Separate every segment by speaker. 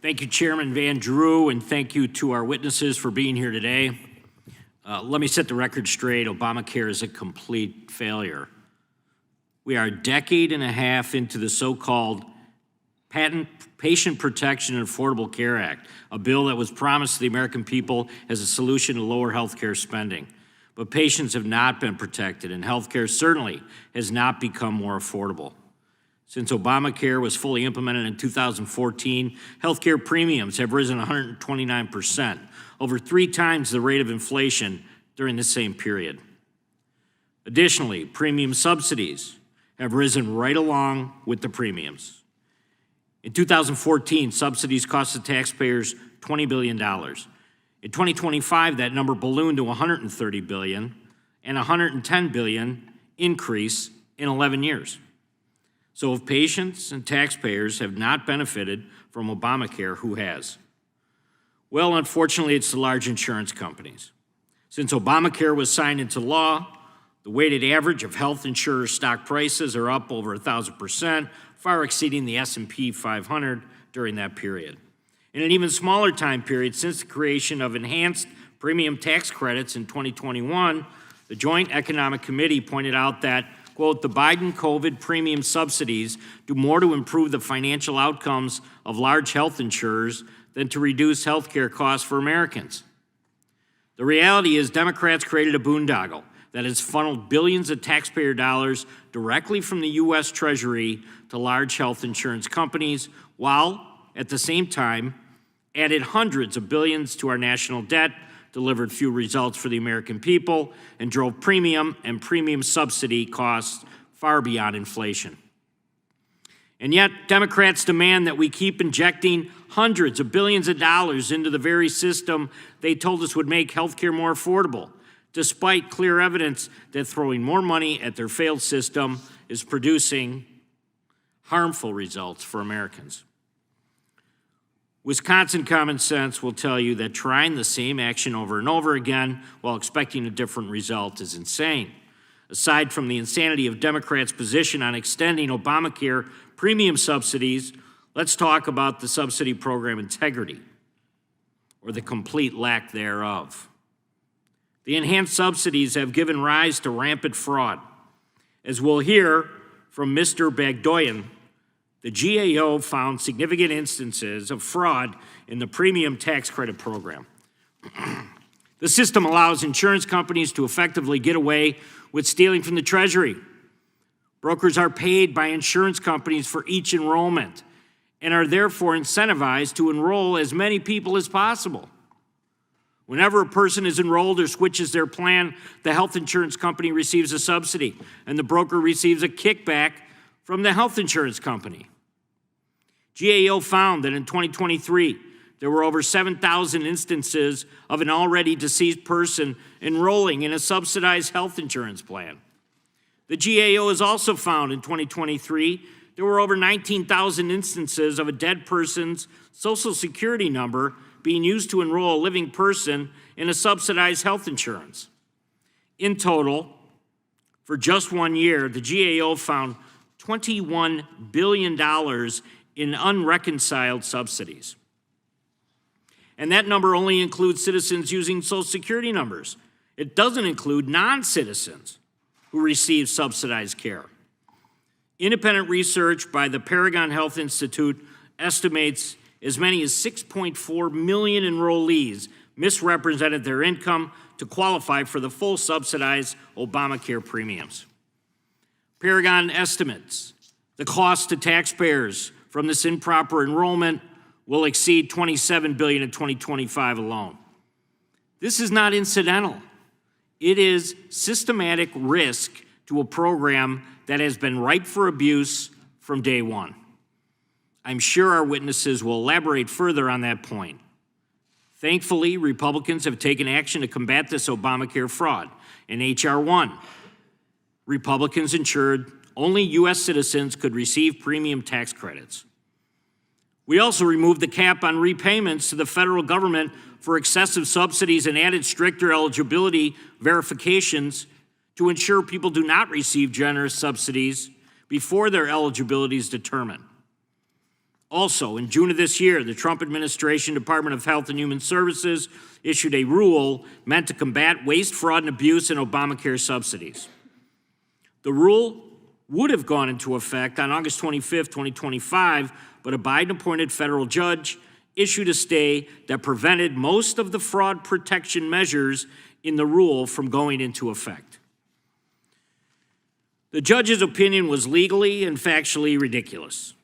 Speaker 1: Thank you, Chairman Van Drew, and thank you to our witnesses for being here today. Let me set the record straight. Obamacare is a complete failure. We are a decade and a half into the so-called Patient Protection and Affordable Care Act, a bill that was promised to the American people as a solution to lower health care spending. But patients have not been protected, and health care certainly has not become more affordable. Since Obamacare was fully implemented in 2014, health care premiums have risen 129%, over 3 times the rate of inflation during the same period. Additionally, premium subsidies have risen right along with the premiums. In 2014, subsidies cost the taxpayers $20 billion. In 2025, that number ballooned to $130 billion and $110 billion increase in 11 years. So if patients and taxpayers have not benefited from Obamacare, who has? Well, unfortunately, it's the large insurance companies. Since Obamacare was signed into law, the weighted average of health insurers' stock prices are up over 1,000%, far exceeding the S&P 500 during that period. In an even smaller time period, since the creation of enhanced premium tax credits in 2021, the Joint Economic Committee pointed out that, quote, the Biden COVID premium subsidies do more to improve the financial outcomes of large health insurers than to reduce health care costs for Americans. The reality is Democrats created a boondoggle that has funneled billions of taxpayer dollars directly from the U.S. Treasury to large health insurance companies, while at the same time added hundreds of billions to our national debt, delivered few results for the American people, and drove premium and premium subsidy costs far beyond inflation. And yet, Democrats demand that we keep injecting hundreds of billions of dollars into the very system they told us would make health care more affordable, despite clear evidence that throwing more money at their failed system is producing harmful results for Americans. Wisconsin common sense will tell you that trying the same action over and over again while expecting a different result is insane. Aside from the insanity of Democrats' position on extending Obamacare premium subsidies, let's talk about the subsidy program integrity, or the complete lack thereof. The enhanced subsidies have given rise to rampant fraud. As we'll hear from Mr. Bagdoyan, the GAO found significant instances of fraud in the premium tax credit program. The system allows insurance companies to effectively get away with stealing from the Treasury. Brokers are paid by insurance companies for each enrollment and are therefore incentivized to enroll as many people as possible. Whenever a person is enrolled or switches their plan, the health insurance company receives a subsidy, and the broker receives a kickback from the health insurance company. GAO found that in 2023, there were over 7,000 instances of an already deceased person enrolling in a subsidized health insurance plan. The GAO has also found in 2023, there were over 19,000 instances of a dead person's Social Security number being used to enroll a living person in a subsidized health insurance. In total, for just 1 year, the GAO found $21 billion in unreconciled subsidies. And that number only includes citizens using Social Security numbers. It doesn't include non-citizens who receive subsidized care. Independent research by the Paragon Health Institute estimates as many as 6.4 million enrollees misrepresented their income to qualify for the full subsidized Obamacare premiums. Paragon estimates the cost to taxpayers from this improper enrollment will exceed $27 billion in 2025 alone. This is not incidental. It is systematic risk to a program that has been ripe for abuse from day one. I'm sure our witnesses will elaborate further on that point. Thankfully, Republicans have taken action to combat this Obamacare fraud. In H.R. 1, Republicans ensured only U.S. citizens could receive premium tax credits. We also removed the cap on repayments to the federal government for excessive subsidies and added stricter eligibility verifications to ensure people do not receive generous subsidies before their eligibility is determined. Also, in June of this year, the Trump administration Department of Health and Human Services issued a rule meant to combat waste, fraud, and abuse in Obamacare subsidies. The rule would have gone into effect on August 25, 2025, but a Biden-appointed federal judge issued a stay that prevented most of the fraud protection measures in the rule from going into effect. The judge's opinion was legally and factually ridiculous.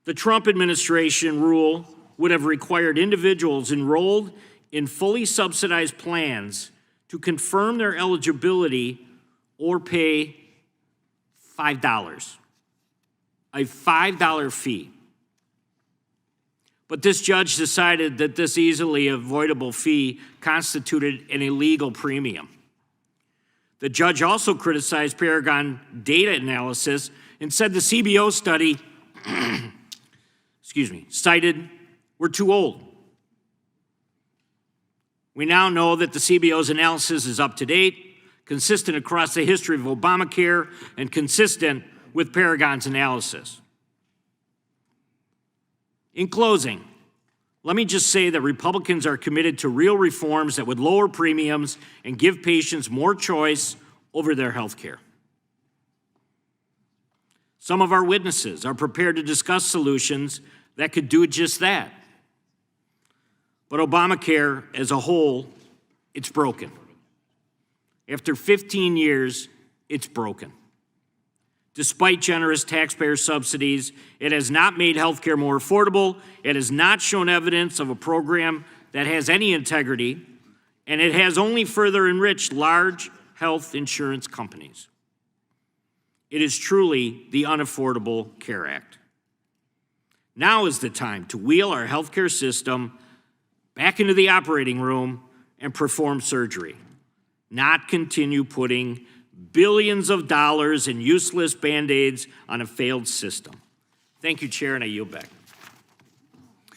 Speaker 1: The Trump administration rule would have required individuals enrolled in fully subsidized plans to confirm their eligibility or pay $5, a $5 fee. But this judge decided that this easily avoidable fee constituted an illegal premium. The judge also criticized Paragon data analysis and said the CBO study cited were too old. We now know that the CBO's analysis is up to date, consistent across the history of Obamacare, and consistent with Paragon's analysis. In closing, let me just say that Republicans are committed to real reforms that would lower premiums and give patients more choice over their health care. Some of our witnesses are prepared to discuss solutions that could do just that. But Obamacare as a whole, it's broken. After 15 years, it's broken. Despite generous taxpayer subsidies, it has not made health care more affordable, it has not shown evidence of a program that has any integrity, and it has only further enriched large health insurance companies. It is truly the Unaffordable Care Act. Now is the time to wheel our healthcare system back into the operating room and perform surgery, not continue putting billions of dollars in useless Band-Aids on a failed system. Thank you, Chair, and I yield back.